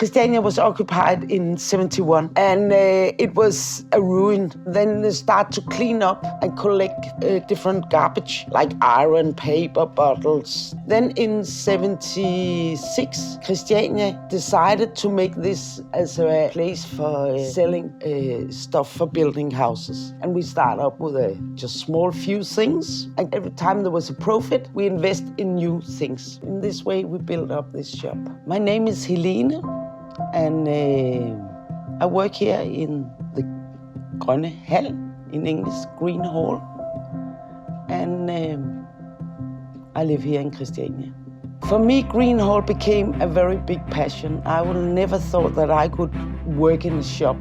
Christianії was occupied in 71, and it was a ruin. Then they start to clean up and collect different garbage, like iron, paper, bottles. Then in 76, Christianії decided to make this as a place for selling stuff for building houses. And we start up with just small few things. And every time there was a profit, we invest in new things. In this way, we built up this shop. My name is Helene, and I work here in the Grønne Hall, in English, Green Hall. And I live here in Christianії. For me, Green Hall became a very big passion. I would never thought that I could work in a shop.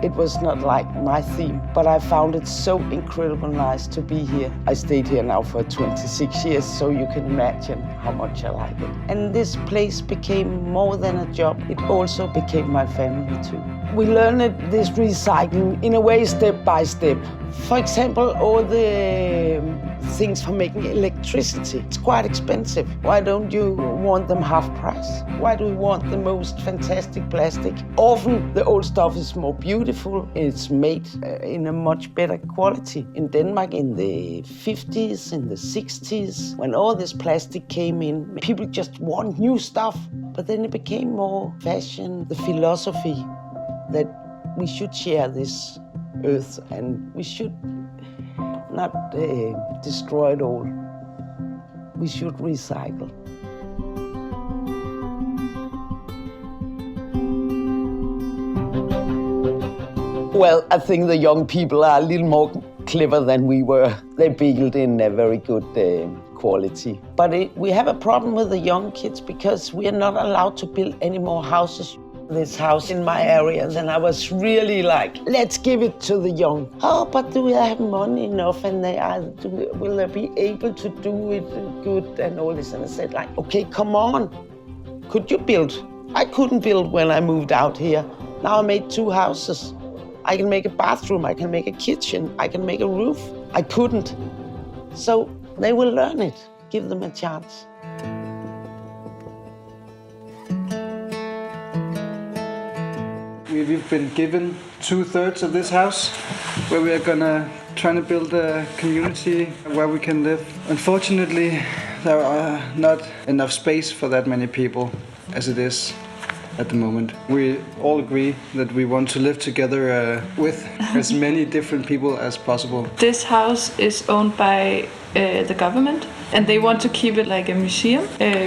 It was not like my theme, but I found it so incredibly nice to be here. I stayed here now for 26 years, so you can imagine how much I like it. And this place became more than a job. It also became my family too. We learned this recycling in a way step by step. For example, all the things for making electricity. It's quite expensive. Why don't you want them half price? Why do you want the most fantastic plastic? Often the old stuff is more beautiful. It's made in a much better quality. In Denmark in the 50s, in the 60s, when all this plastic came in, people just want new stuff. But then it became more fashion, the philosophy that we should share this earth and we should not destroy it all. We should recycle. Well, I think the young people are a little more clever than we were. They build in a very good quality. But we have a problem with the young kids because we are not allowed to build any more houses. This house in my area, then I was really like, let's give it to the young. Oh, but do we have money enough? And will they be able to do it good and all this? And I said like, okay, come on. Could you build? I couldn't build when I moved out here. Now I made 2 houses. I can make a bathroom, I can make a kitchen, I can make a roof. I couldn't. So they will learn it. Give them a chance. We've been given 2/3 of this house, where we are trying to build a community where we can live. Unfortunately, there are not enough space for that many people as it is at the moment. We all agree that we want to live together with as many different people as possible. This house is owned by the government, and they want to keep it like a museum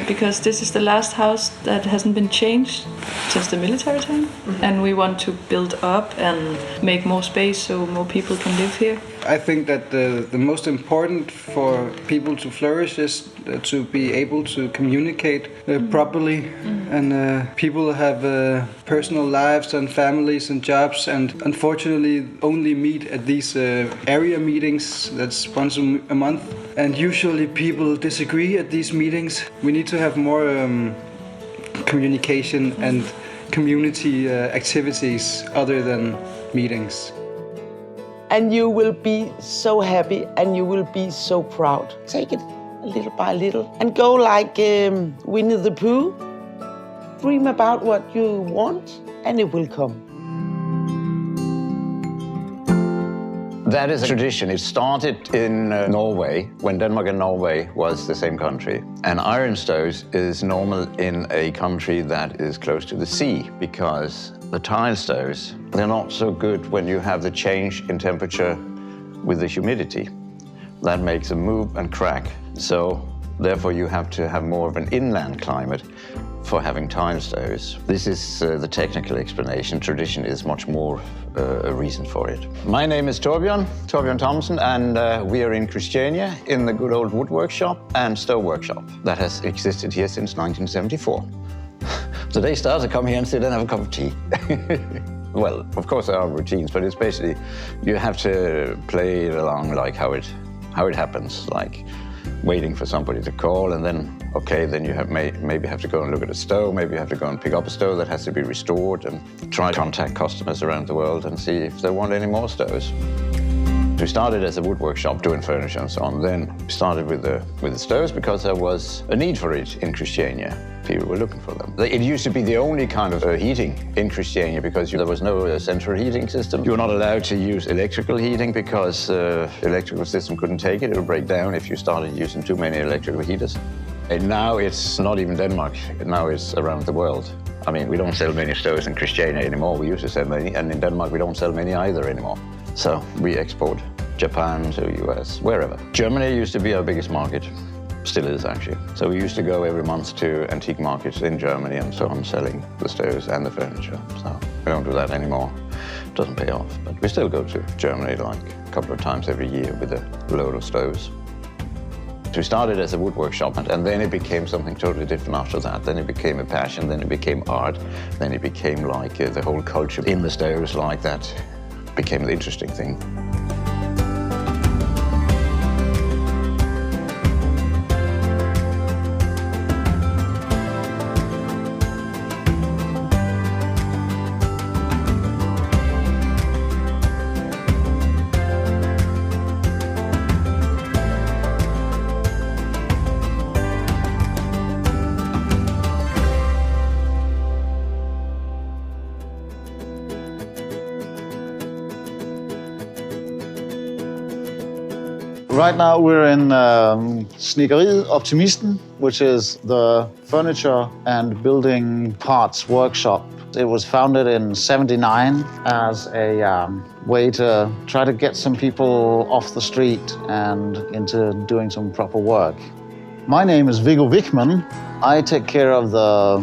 because this is the last house that hasn't been changed since the military time. Mm-hmm. And we want to build up and make more space so more people can live here. I think that the most important for people to flourish is to be able to communicate properly. Mm-hmm. And people have personal lives and families and jobs, and unfortunately only meet at these area meetings that's once a month. And usually people disagree at these meetings. We need to have more communication and community activities other than meetings. And you will be so happy and you will be so proud. Take it little by little and go like Winnie the Pooh. Dream about what you want and it will come. That is a tradition. It started in Norway, when Denmark and Norway was the same country. And iron stoves is normal in a country that is close to the sea, because the tile stoves, they're not so good when you have the change in temperature with the humidity. That makes them move and crack. So therefore you have to have more of an inland climate for having tile stoves. This is the technical explanation. Tradition is much more a reason for it. My name is Torbjørn Thomsen, and we are in Christianії in the good old wood workshop and stove workshop that has existed here since 1974. So they start to come here and sit and have a cup of tea. Well, of course there are routines, but it's basically you have to play it along like how it happens, like waiting for somebody to call, and then okay, then you have maybe have to go and look at a stove, maybe you have to go and pick up a stove that has to be restored, and try to contact customers around the world and see if they want any more stoves. We started as a wood workshop doing furniture and so on. Then we started with the stoves because there was a need for it in Christianії. People were looking for them. It used to be the only kind of heating in Christianії because there was no central heating system. You were not allowed to use electrical heating because the electrical system couldn't take it. It would break down if you started using too many electrical heaters. And now it's not even Denmark. Now it's around the world. I mean, we don't sell many stoves in Christianії anymore. We used to sell many, and in Denmark we don't sell many either anymore. So we export Japan to US, wherever. Germany used to be our biggest market. Still is, actually. So we used to go every month to antique markets in Germany and so on, selling the stoves and the furniture. So we don't do that anymore. It doesn't pay off. But we still go to Germany like a couple of times every year with a load of stoves. We started as a wood workshop, and then it became something totally different after that. Then it became a passion, then it became art, then it became like the whole culture in the stoves, like that became the interesting thing. Right now we're in sneakeriet Optimisten, which is the furniture and building parts workshop. It was founded in '79 as a way to try to get some people off the street and into doing some proper work. My name is Viggo Wickman. I take care of the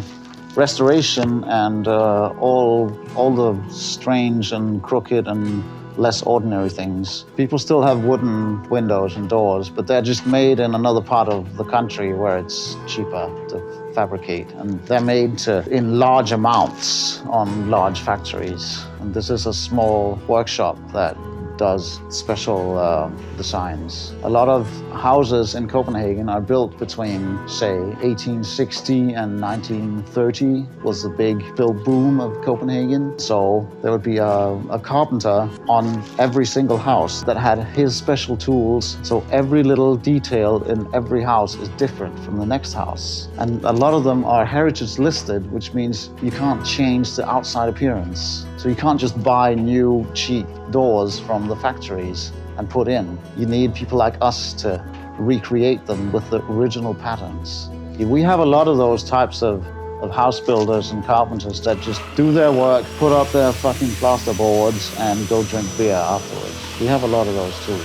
restoration and all the strange and crooked and less ordinary things. People still have wooden windows and doors, but they're just made in another part of the country where it's cheaper to fabricate. And they're made in large amounts on large factories. And this is a small workshop that does special designs. A lot of houses in Copenhagen are built between, say, 1860 and 1930 was the big build boom of Copenhagen. So there would be a carpenter on every single house that had his special tools. So every little detail in every house is different from the next house. And a lot of them are heritage listed, which means you can't change the outside appearance. So you can't just buy new, cheap doors from the factories and put in. You need people like us to recreate them with the original patterns. We have a lot of those types of house builders and carpenters that just do their work, put up their fucking plasterboards and go drink beer afterwards. We have a lot of those too.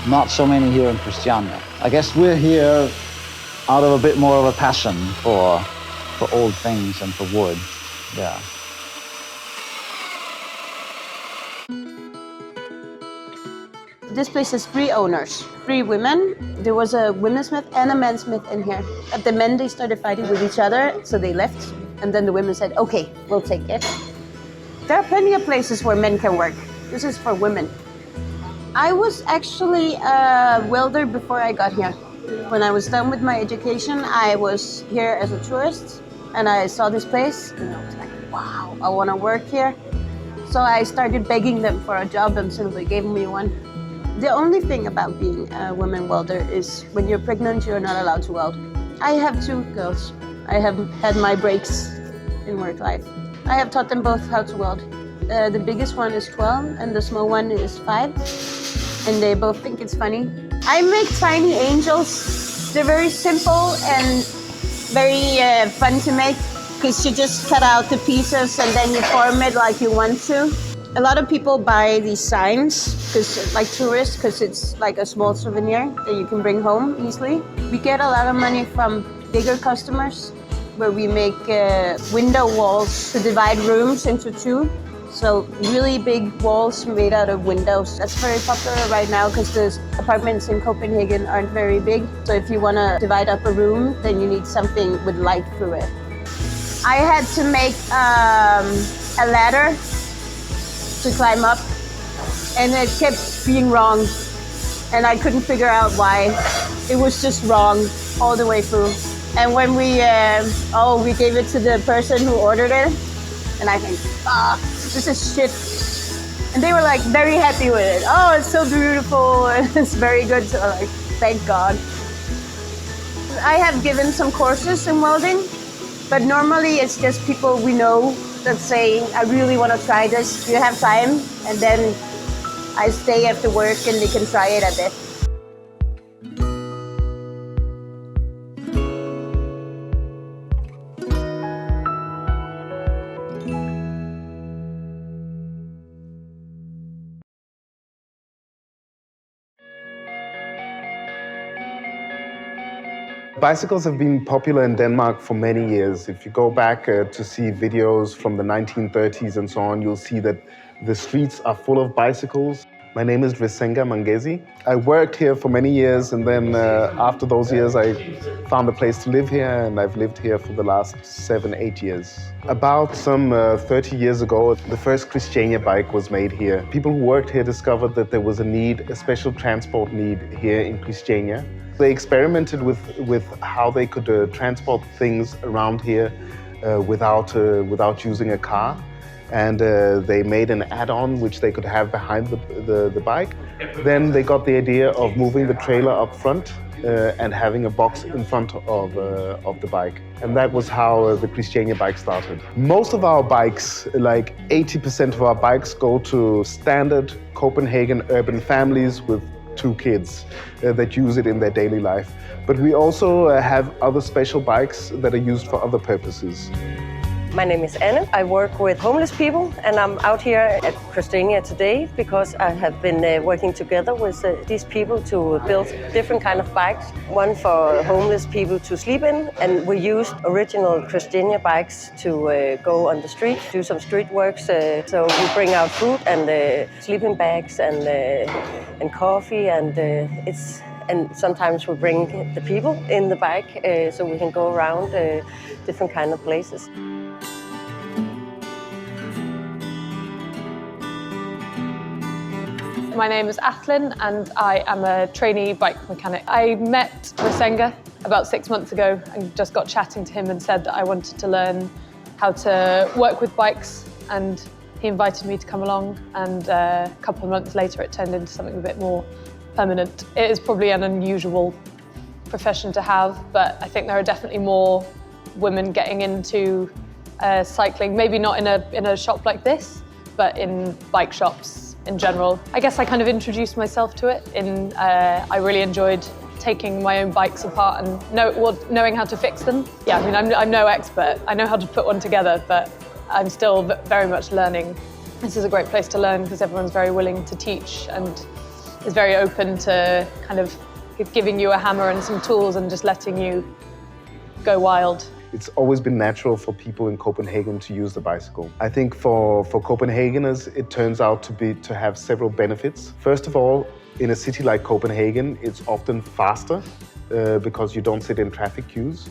Not so many here in Christianії. I guess we're here out of a bit more of a passion for old things and for wood. Yeah. This place has 3 owners, 3 women. There was a women's smith and a men's smith in here. But the men, they started fighting with each other, so they left. And then the women said, okay, we'll take it. There are plenty of places where men can work. This is for women. I was actually a welder before I got here. When I was done with my education, I was here as a tourist, and I saw this place, and I was like, wow, I want to work here. So I started begging them for a job until they gave me one. The only thing about being a woman welder is when you're pregnant, you're not allowed to weld. I have 2 girls. I have had my breaks in work life. I have taught them both how to weld. The biggest one is 12 and the small one is 5. And they both think it's funny. I make tiny angels. They're very simple and very fun to make because you just cut out the pieces and then you form it like you want to. A lot of people buy these signs, like tourists, because it's like a small souvenir that you can bring home easily. We get a lot of money from bigger customers, where we make window walls to divide rooms into 2. So really big walls made out of windows. That's very popular right now because the apartments in Copenhagen aren't very big. So if you want to divide up a room, then you need something with light through it. I had to make a ladder to climb up, and it kept being wrong, and I couldn't figure out why. It was just wrong all the way through. And when we gave it to the person who ordered it, and I think, this is shit. And they were like very happy with it. Oh, it's so beautiful and it's very good. So like, thank God. I have given some courses in welding, but normally it's just people we know that say, I really want to try this. Do you have time? And then I stay after work and they can try it a bit. Bicycles have been popular in Denmark for many years. If you go back to see videos from the 1930s and so on, you'll see that the streets are full of bicycles. My name is Risenga Mangezi. I worked here for many years, and then after those years I found a place to live here, and I've lived here for the last 7-8 years. About some 30 years ago, the first Christianії bike was made here. People who worked here discovered that there was a need, a special transport need here in Christianії. They experimented with how they could transport things around here without using a car. And they made an add-on which they could have behind the bike. Then they got the idea of moving the trailer up front and having a box in front of the bike. And that was how the Christianії bike started. Most of our bikes, like 80% of our bikes, go to standard Copenhagen urban families with 2 kids that use it in their daily life. But we also have other special bikes that are used for other purposes. My name is Anna. I work with homeless people, and I'm out here at Christianії today because I have been working together with these people to build different kind of bikes. One for homeless people to sleep in, and we used original Christianії bikes to go on the street, do some street works. So we bring out food and sleeping bags and coffee, and and sometimes we bring the people in the bike so we can go around different kind of places. My name is Athlin and I am a trainee bike mechanic. I met Risenga about 6 months ago and just got chatting to him and said that I wanted to learn how to work with bikes, and he invited me to come along, and a couple of months later it turned into something a bit more permanent. It is probably an unusual profession to have, but I think there are definitely more women getting into cycling, maybe not in a shop like this, but in bike shops in general. I guess I kind of introduced myself to it I really enjoyed taking my own bikes apart and knowing how to fix them. Yeah, I mean, I'm no expert. I know how to put one together, but I'm still very much learning. This is a great place to learn because everyone's very willing to teach and is very open to kind of giving you a hammer and some tools and just letting you go wild. It's always been natural for people in Copenhagen to use the bicycle. I think for Copenhageners, it turns out to have several benefits. First of all, in a city like Copenhagen, it's often faster because you don't sit in traffic queues.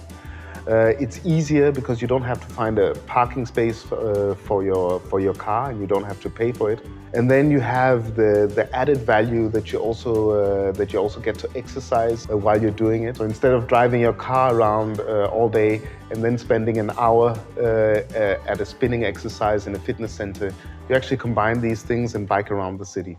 It's easier because you don't have to find a parking space for your car, and you don't have to pay for it. And then you have the added value that you also get to exercise while you're doing it. So instead of driving your car around all day and then spending an hour at a spinning exercise in a fitness center, you actually combine these things and bike around the city.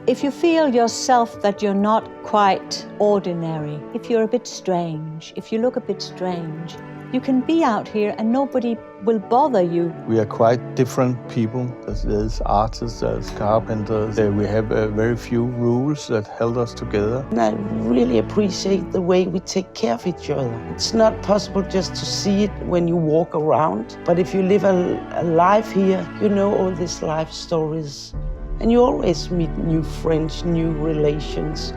If you feel yourself that you're not quite ordinary, if you're a bit strange, if you look a bit strange, you can be out here and nobody will bother you. We are quite different people. There's artists, there's carpenters. We have very few rules that held us together. I really appreciate the way we take care of each other. It's not possible just to see it when you walk around, but if you live a life here, you know all these life stories. And you always meet new friends, new relations.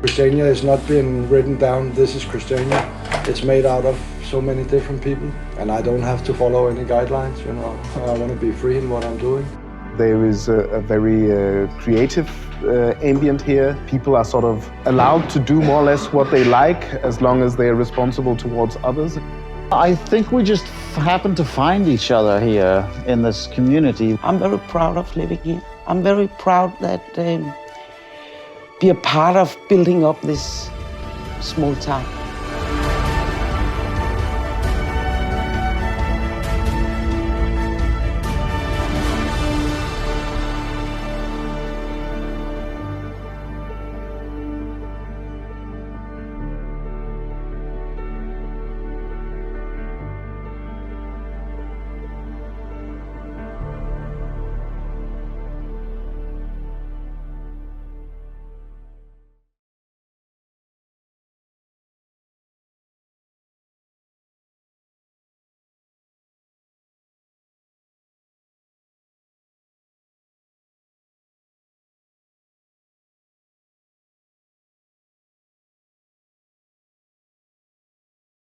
Christianії has not been written down, this is Christianії. It's made out of so many different people, and I don't have to follow any guidelines, you know. I want to be free in what I'm doing. There is a very creative ambient here. People are sort of allowed to do more or less what they like as long as they are responsible towards others. I think we just happen to find each other here in this community. I'm very proud of living here. I'm very proud that be a part of building up this small town.